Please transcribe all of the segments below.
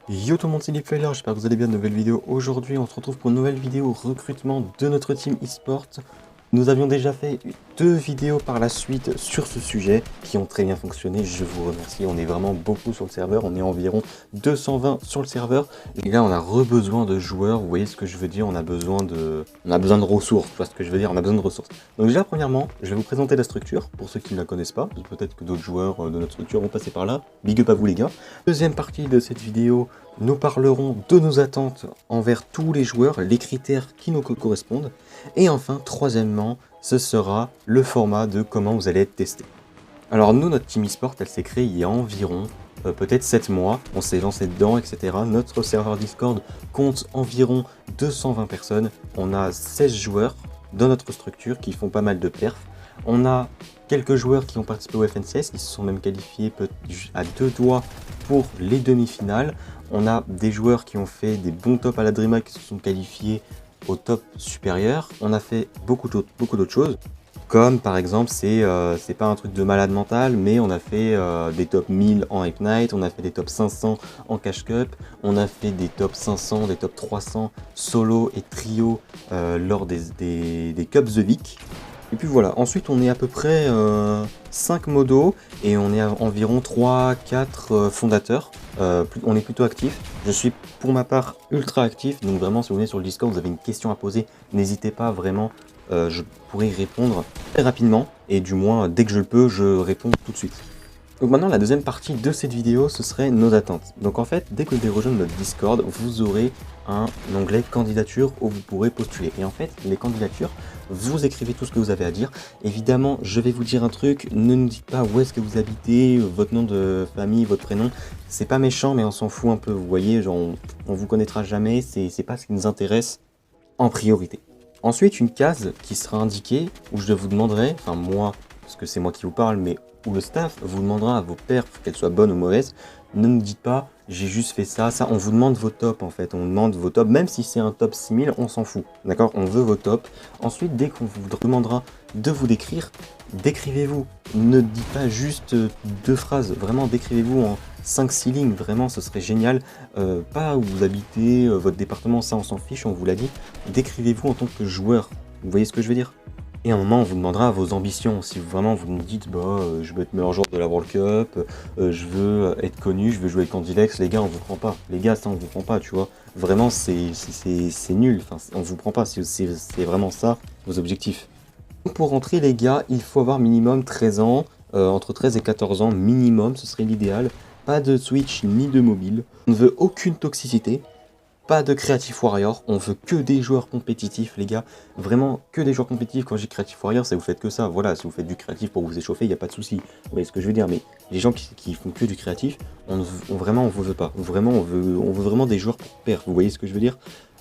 Yo tout le monde, c'est Lipfeller, j'espère que vous allez bien. Nouvelle vidéo aujourd'hui. On se retrouve pour une nouvelle vidéo recrutement de notre team eSport. Nous avions déjà fait 2 vidéos par la suite sur ce sujet qui ont très bien fonctionné. Je vous remercie. On est vraiment beaucoup sur le serveur. On est environ 220 sur le serveur. Et là, on a besoin de joueurs. Vous voyez ce que je veux dire? On a besoin de ressources. Tu vois ce que je veux dire? On a besoin de ressources. Donc déjà, premièrement, je vais vous présenter la structure pour ceux qui ne la connaissent pas. Peut-être que d'autres joueurs de notre structure vont passer par là. Big up à vous les gars. Deuxième partie de cette vidéo, nous parlerons de nos attentes envers tous les joueurs, les critères qui nous correspondent. Et enfin, troisièmement, ce sera le format de comment vous allez être testé. Alors nous, notre team eSport, elle s'est créée il y a environ peut-être 7 mois. On s'est lancé dedans, etc. Notre serveur Discord compte environ 220 personnes. On a 16 joueurs dans notre structure qui font pas mal de perfs. On a quelques joueurs qui ont participé au FNCS, qui se sont même qualifiés à 2 doigts pour les demi-finales. On a des joueurs qui ont fait des bons tops à la DreamHack qui se sont qualifiés au top supérieur. On a fait beaucoup d'autres choses, comme par exemple, c'est pas un truc de malade mental, mais on a fait des top 1000 en Hype Night, on a fait des top 500 en Cash Cup, on a fait des top 500, des top 300 solo et trio lors des Cups The Vic. Et puis voilà, ensuite on est à peu près 5 modos et on est à environ 3-4 fondateurs. On est plutôt actifs. Je suis pour ma part ultra actif, donc vraiment si vous venez sur le Discord, vous avez une question à poser, n'hésitez pas vraiment, je pourrai y répondre très rapidement et du moins dès que je le peux, je réponds tout de suite. Donc maintenant la deuxième partie de cette vidéo, ce serait nos attentes. Donc en fait, dès que vous allez rejoindre notre Discord, vous aurez un onglet candidature où vous pourrez postuler. Et en fait, les candidatures, vous écrivez tout ce que vous avez à dire. Évidemment, je vais vous dire un truc, ne nous dites pas où est-ce que vous habitez, votre nom de famille, votre prénom. C'est pas méchant, mais on s'en fout un peu, vous voyez, genre on vous connaîtra jamais, c'est pas ce qui nous intéresse en priorité. Ensuite, une case qui sera indiquée où je vous demanderai, enfin moi, parce que c'est moi qui vous parle, mais où le staff vous demandera à vos perfs, qu'elles soient bonnes ou mauvaises, ne nous dites pas j'ai juste fait ça, on vous demande vos tops en fait, on demande vos tops, même si c'est un top 6000, on s'en fout, d'accord, on veut vos tops. Ensuite, dès qu'on vous demandera de vous décrire, décrivez-vous, ne dites pas juste 2 phrases, vraiment décrivez-vous en 5-6 lignes, vraiment ce serait génial, pas où vous habitez, votre département, ça on s'en fiche, on vous l'a dit, décrivez-vous en tant que joueur, vous voyez ce que je veux dire? Et à un moment, on vous demandera vos ambitions. Si vraiment vous nous dites, je veux être meilleur joueur de la World Cup, je veux être connu, je veux jouer avec Candilex, les gars, on vous prend pas. Les gars, ça, on vous prend pas, tu vois. Vraiment, c'est nul. Enfin, on vous prend pas. C'est vraiment ça, vos objectifs. Donc, pour rentrer, les gars, il faut avoir minimum 13 ans. Entre 13 et 14 ans, minimum, ce serait l'idéal. Pas de Switch ni de mobile. On ne veut aucune toxicité. Pas de Creative Warrior, on veut que des joueurs compétitifs les gars, vraiment que des joueurs compétitifs. Quand j'ai Creative Warrior, c'est vous faites que ça, voilà, si vous faites du créatif pour vous échauffer, il n'y a pas de souci. Vous voyez ce que je veux dire, mais les gens qui font que du créatif, vraiment on vous veut pas, vraiment on veut vraiment des joueurs pour perf, vous voyez ce que je veux dire.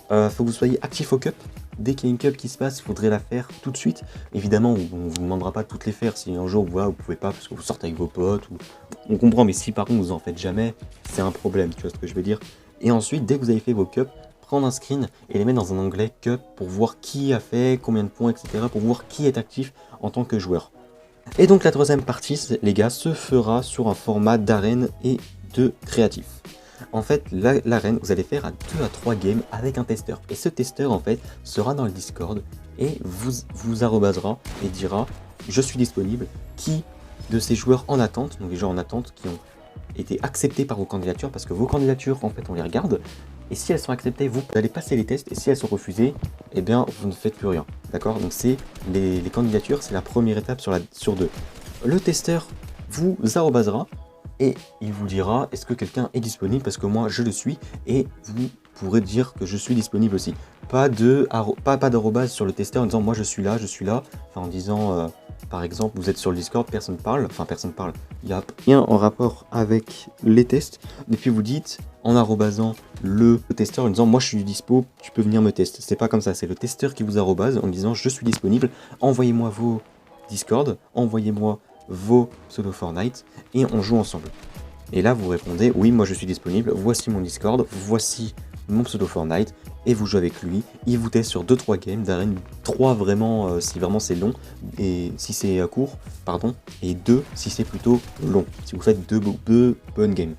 Faut que vous soyez actif au cup, dès qu'il y a une cup qui se passe, il faudrait la faire tout de suite. Évidemment, on ne vous demandera pas de toutes les faire, si un jour voilà, vous pouvez pas parce que vous sortez avec vos potes, on comprend, mais si par contre vous en faites jamais, c'est un problème, tu vois ce que je veux dire. Et ensuite, dès que vous avez fait vos cups, prendre un screen et les mettre dans un onglet cup pour voir qui a fait, combien de points, etc. pour voir qui est actif en tant que joueur. Et donc la troisième partie, les gars, se fera sur un format d'arène et de créatif. En fait, l'arène, vous allez faire à 2 à 3 games avec un testeur. Et ce testeur, en fait, sera dans le Discord et vous arrobasera et dira « Je suis disponible ». Qui de ces joueurs en attente, donc les joueurs en attente qui ont été acceptés par vos candidatures, parce que vos candidatures, en fait, on les regarde, et si elles sont acceptées, vous allez passer les tests, et si elles sont refusées, eh bien, vous ne faites plus rien, d'accord? Donc c'est les candidatures, c'est la première étape sur 2. Le testeur vous arrobasera, et il vous dira, est-ce que quelqu'un est disponible? Parce que moi, je le suis, et vous pourrez dire que je suis disponible aussi. Pas d'arrobase sur le testeur en disant, moi, je suis là, enfin, en disant... par exemple, vous êtes sur le Discord, personne parle, il n'y a rien en rapport avec les tests, et puis vous dites, en arrobasant le testeur, en disant, moi je suis dispo, tu peux venir me tester. C'est pas comme ça, c'est le testeur qui vous arrobase en disant, je suis disponible, envoyez-moi vos Discord, envoyez-moi vos pseudo Fortnite, et on joue ensemble. Et là, vous répondez, oui, moi je suis disponible, voici mon Discord, voici mon pseudo Fortnite, et vous jouez avec lui, il vous teste sur 2-3 games d'arène, 3 vraiment si vraiment c'est long, et si c'est court, pardon, et 2 si c'est plutôt long, si vous faites 2 bonnes games.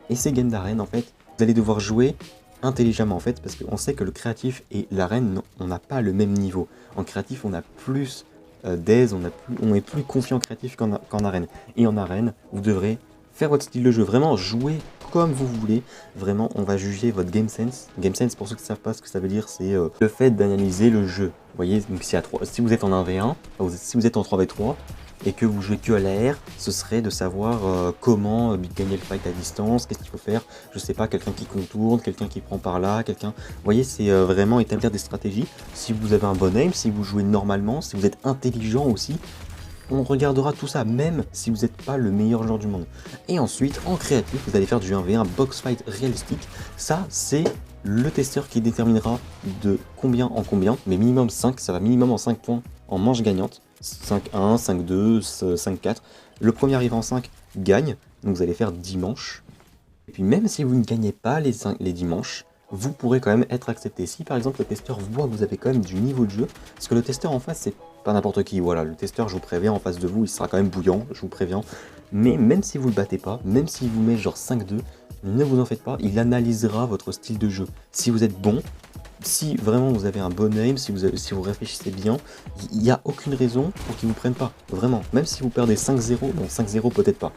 Et ces games d'arène, en fait, vous allez devoir jouer intelligemment en fait, parce qu'on sait que le créatif et l'arène, on n'a pas le même niveau. En créatif, on a plus d'aise, on est plus confiant en créatif qu'en arène. Et en arène, vous devrez faire votre style de jeu, vraiment jouer comme vous voulez. Vraiment, on va juger votre game sense. Game sense, pour ceux qui ne savent pas ce que ça veut dire, c'est le fait d'analyser le jeu. Vous voyez, donc si vous êtes en 1v1, si vous êtes en 3v3, et que vous jouez que à l'AR, ce serait de savoir comment gagner le fight à distance, qu'est-ce qu'il faut faire, je sais pas, quelqu'un qui contourne, quelqu'un qui prend par là, quelqu'un... Vous voyez, c'est vraiment établir des stratégies. Si vous avez un bon aim, si vous jouez normalement, si vous êtes intelligent aussi, on regardera tout ça, même si vous n'êtes pas le meilleur joueur du monde. Et ensuite, en créatif, vous allez faire du 1v1 box fight réalistique. Ça, c'est le testeur qui déterminera de combien en combien, mais minimum 5, ça va minimum en 5 points en manche gagnante. 5-1, 5-2, 5-4. Le premier arrivé en 5 gagne, donc vous allez faire 10 manches. Et puis même si vous ne gagnez pas les 10 manches, vous pourrez quand même être accepté. Si par exemple le testeur voit que vous avez quand même du niveau de jeu, parce que le testeur en face c'est pas n'importe qui, voilà, le testeur je vous préviens en face de vous il sera quand même bouillant, je vous préviens. Mais même si vous le battez pas, même s'il vous met genre 5-2, ne vous en faites pas, il analysera votre style de jeu. Si vous êtes bon, si vraiment vous avez un bon aim, si vous réfléchissez bien, il n'y a aucune raison pour qu'ils ne vous prennent pas, vraiment. Même si vous perdez 5-0, bon 5-0 peut-être pas.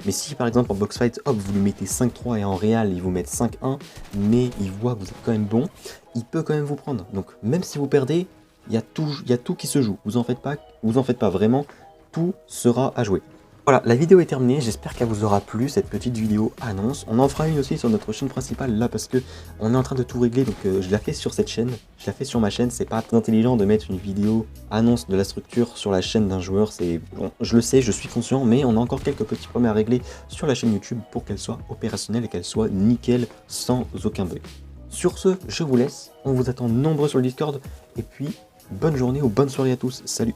Mais si par exemple en box fight, hop, vous lui mettez 5-3 et en réel, ils vous mettent 5-1, mais il voit que vous êtes quand même bon, il peut quand même vous prendre. Donc même si vous perdez, il y a tout qui se joue, vous en faites pas vraiment, tout sera à jouer. Voilà, la vidéo est terminée, j'espère qu'elle vous aura plu, cette petite vidéo annonce. On en fera une aussi sur notre chaîne principale là parce que on est en train de tout régler, donc je la fais sur cette chaîne, je la fais sur ma chaîne, c'est pas très intelligent de mettre une vidéo annonce de la structure sur la chaîne d'un joueur, c'est bon, je le sais, je suis conscient, mais on a encore quelques petits problèmes à régler sur la chaîne YouTube pour qu'elle soit opérationnelle et qu'elle soit nickel sans aucun bug. Sur ce, je vous laisse, on vous attend nombreux sur le Discord, et puis bonne journée ou bonne soirée à tous, salut!